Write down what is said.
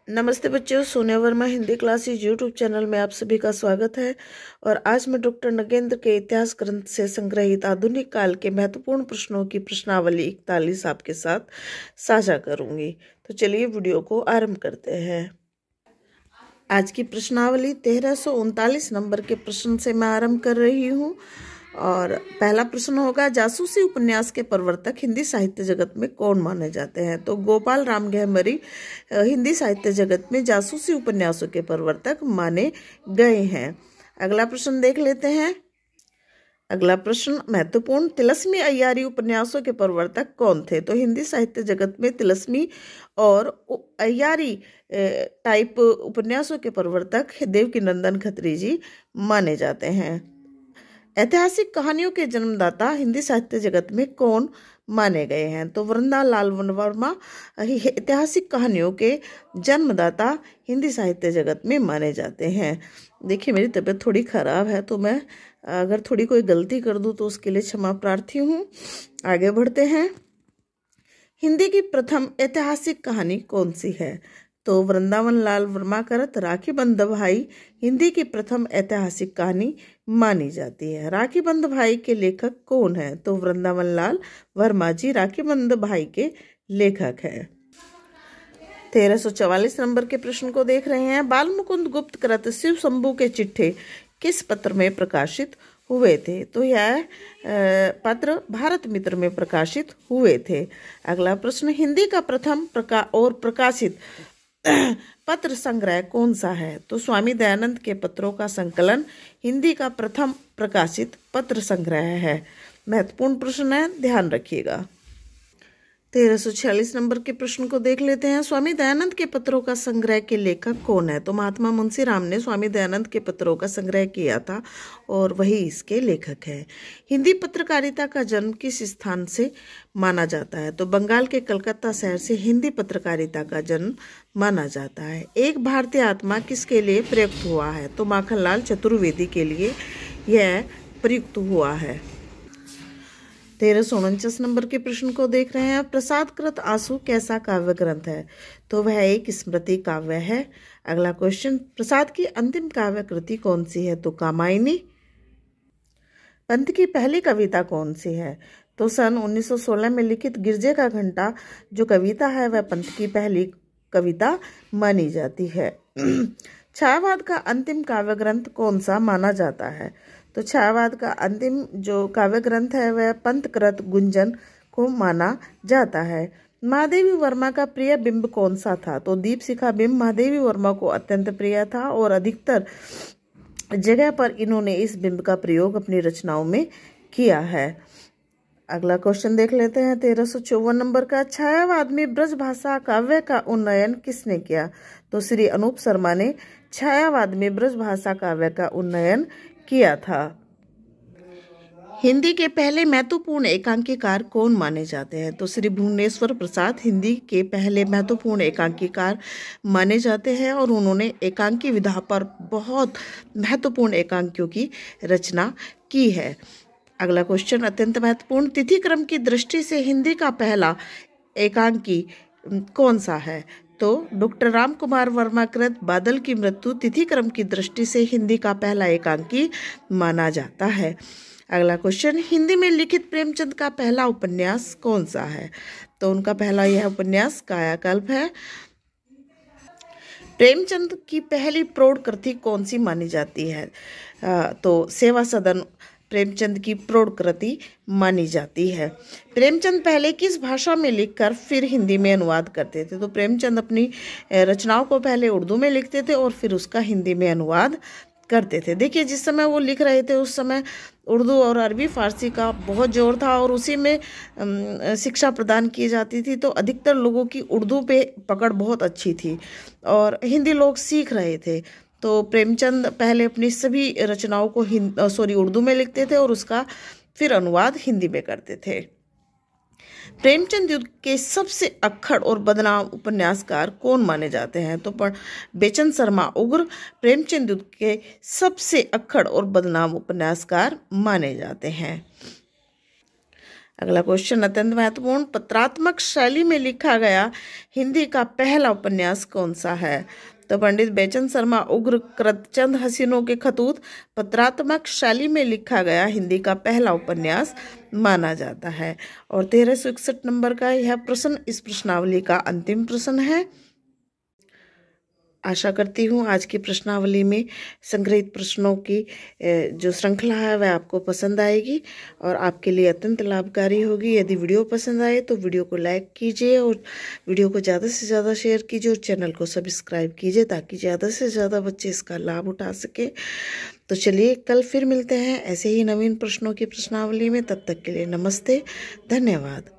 नमस्ते बच्चों, Sonia Verma Hindi classes YouTube channel में आप सभी का स्वागत है। और आज मैं डॉक्टर नगेंद्र के इतिहास ग्रंथ से संग्रहित आधुनिक काल के महत्वपूर्ण प्रश्नों की प्रश्नावली 41 आपके साथ साझा करूंगी। तो चलिए वीडियो को आरंभ करते हैं। आज की प्रश्नावली 1339 नंबर के प्रश्न से मैं आरंभ कर रही हूँ। और पहला प्रश्न होगा, जासूसी उपन्यास के प्रवर्तक हिंदी साहित्य जगत में कौन माने जाते हैं? तो गोपाल राम गहमरी हिंदी साहित्य जगत में जासूसी उपन्यासों के प्रवर्तक माने गए हैं। अगला प्रश्न देख लेते हैं। अगला प्रश्न महत्वपूर्ण, तिलस्मी अय्यारी उपन्यासों के प्रवर्तक कौन थे? तो हिंदी साहित्य जगत में तिलस्मी और अय्यारी टाइप उपन्यासों के प्रवर्तक देवकीनंदन खत्री जी माने जाते हैं। ऐतिहासिक कहानियों के जन्मदाता हिंदी साहित्य जगत में कौन माने गए हैं? तो वृंदा लाल वर्मा ऐतिहासिक कहानियों के जन्मदाता हिंदी साहित्य जगत में माने जाते हैं। देखिए, मेरी तबीयत थोड़ी खराब है, तो मैं अगर थोड़ी कोई गलती कर दूं तो उसके लिए क्षमा प्रार्थी हूँ। आगे बढ़ते हैं। हिंदी की प्रथम ऐतिहासिक कहानी कौन सी है? तो वृंदावन लाल वर्मा कृत राखी बंध भाई हिंदी की प्रथम ऐतिहासिक कहानी मानी जाती है। राखी बंध भाई के लेखक कौन है? तो वृंदावन लाल वर्मा जी राखी बंध भाई के लेखक हैं। 1344 नंबर के प्रश्न को देख रहे हैं। बाल मुकुंद गुप्त कृत शिव शंभू के चिट्ठे किस पत्र में प्रकाशित हुए थे? तो यह पत्र भारत मित्र में प्रकाशित हुए थे। अगला प्रश्न, हिंदी का प्रथम प्रकाशित पत्र संग्रह कौन सा है? तो स्वामी दयानंद के पत्रों का संकलन हिंदी का प्रथम प्रकाशित पत्र संग्रह है। महत्वपूर्ण प्रश्न है, ध्यान रखिएगा। 1346 नंबर के प्रश्न को देख लेते हैं। स्वामी दयानंद के पत्रों का संग्रह के लेखक कौन है? तो महात्मा मुंशी राम ने स्वामी दयानंद के पत्रों का संग्रह किया था और वही इसके लेखक है। हिंदी पत्रकारिता का जन्म किस स्थान से माना जाता है? तो बंगाल के कलकत्ता शहर से हिंदी पत्रकारिता का जन्म माना जाता है। एक भारतीय आत्मा किसके लिए प्रयुक्त हुआ है? तो माखनलाल चतुर्वेदी के लिए यह प्रयुक्त हुआ है। 1349 नंबर के प्रश्न को देख रहे हैं। प्रसाद कृत आंसू कैसा काव्य ग्रंथ है? तो वह एक स्मृति काव्य है। अगला क्वेश्चन, प्रसाद की अंतिम काव्य कृति कौन सी है? तो कामायनी। पंत की पहली कविता कौन सी है? तो सन 1916 में लिखित गिरजे का घंटा जो कविता है वह पंत की पहली कविता मानी जाती है। छायावाद का अंतिम काव्य ग्रंथ कौन सा माना जाता है? तो छायावाद का अंतिम जो काव्य ग्रंथ है वह पंत कृत गुंजन को माना जाता है। महादेवी वर्मा का प्रिय बिंब कौन सा था? तो दीप शिखा बिंब महादेवी वर्मा को अत्यंत प्रिय था और अधिकतर जगह पर इन्होंने इस बिंब का प्रयोग अपनी रचनाओं में किया है। अगला क्वेश्चन देख लेते हैं। 1354 नंबर का, छायावाद में ब्रज भाषा काव्य का उन्नयन किसने किया? तो श्री अनूप शर्मा ने छायावाद में ब्रज भाषा काव्य का उन्नयन किया था। हिंदी के पहले महत्वपूर्ण एकांकीकार कौन माने जाते हैं? तो श्री भुवनेश्वर प्रसाद हिंदी के पहले महत्वपूर्ण एकांकीकार माने जाते हैं और उन्होंने एकांकी विधा पर बहुत महत्वपूर्ण एकांकियों की रचना की है। अगला क्वेश्चन अत्यंत महत्वपूर्ण, तिथि क्रम की दृष्टि से हिंदी का पहला एकांकी कौन सा है? तो डॉक्टर राम कुमार वर्मा कृत बादल की मृत्यु तिथि क्रम की दृष्टि से हिंदी का पहला एकांकी माना जाता है। अगला क्वेश्चन, हिंदी में लिखित प्रेमचंद का पहला उपन्यास कौन सा है? तो उनका पहला यह उपन्यास कायाकल्प है। प्रेमचंद की पहली प्रौढ़ कृति कौन सी मानी जाती है? तो सेवा सदन प्रेमचंद की प्रौढ़ कृति मानी जाती है। प्रेमचंद पहले किस भाषा में लिखकर फिर हिंदी में अनुवाद करते थे? तो प्रेमचंद अपनी रचनाओं को पहले उर्दू में लिखते थे और फिर उसका हिंदी में अनुवाद करते थे। देखिए, जिस समय वो लिख रहे थे उस समय उर्दू और अरबी फारसी का बहुत जोर था और उसी में शिक्षा प्रदान की जाती थी, तो अधिकतर लोगों की उर्दू पे पकड़ बहुत अच्छी थी और हिंदी लोग सीख रहे थे। तो प्रेमचंद पहले अपनी सभी रचनाओं को उर्दू में लिखते थे और उसका फिर अनुवाद हिंदी में करते थे। प्रेमचंद युग के सबसे अक्खड़ और बदनाम उपन्यासकार कौन माने जाते हैं? तो बेचन शर्मा उग्र प्रेमचंद युग के सबसे अक्खड़ और बदनाम उपन्यासकार माने जाते हैं। अगला क्वेश्चन अत्यंत महत्वपूर्ण, पत्रात्मक शैली में लिखा गया हिंदी का पहला उपन्यास कौन सा है? तो पंडित बेचन शर्मा उग्र कृतचंद हसीनों के खतूत पत्रात्मक शैली में लिखा गया हिंदी का पहला उपन्यास माना जाता है। और 1361 नंबर का यह प्रश्न इस प्रश्नावली का अंतिम प्रश्न है। आशा करती हूँ आज की प्रश्नावली में संग्रहित प्रश्नों की जो श्रृंखला है वह आपको पसंद आएगी और आपके लिए अत्यंत लाभकारी होगी। यदि वीडियो पसंद आए तो वीडियो को लाइक कीजिए और वीडियो को ज़्यादा से ज़्यादा शेयर कीजिए और चैनल को सब्सक्राइब कीजिए ताकि ज़्यादा से ज़्यादा बच्चे इसका लाभ उठा सके। तो चलिए कल फिर मिलते हैं ऐसे ही नवीन प्रश्नों की प्रश्नावली में। तब तक के लिए नमस्ते, धन्यवाद।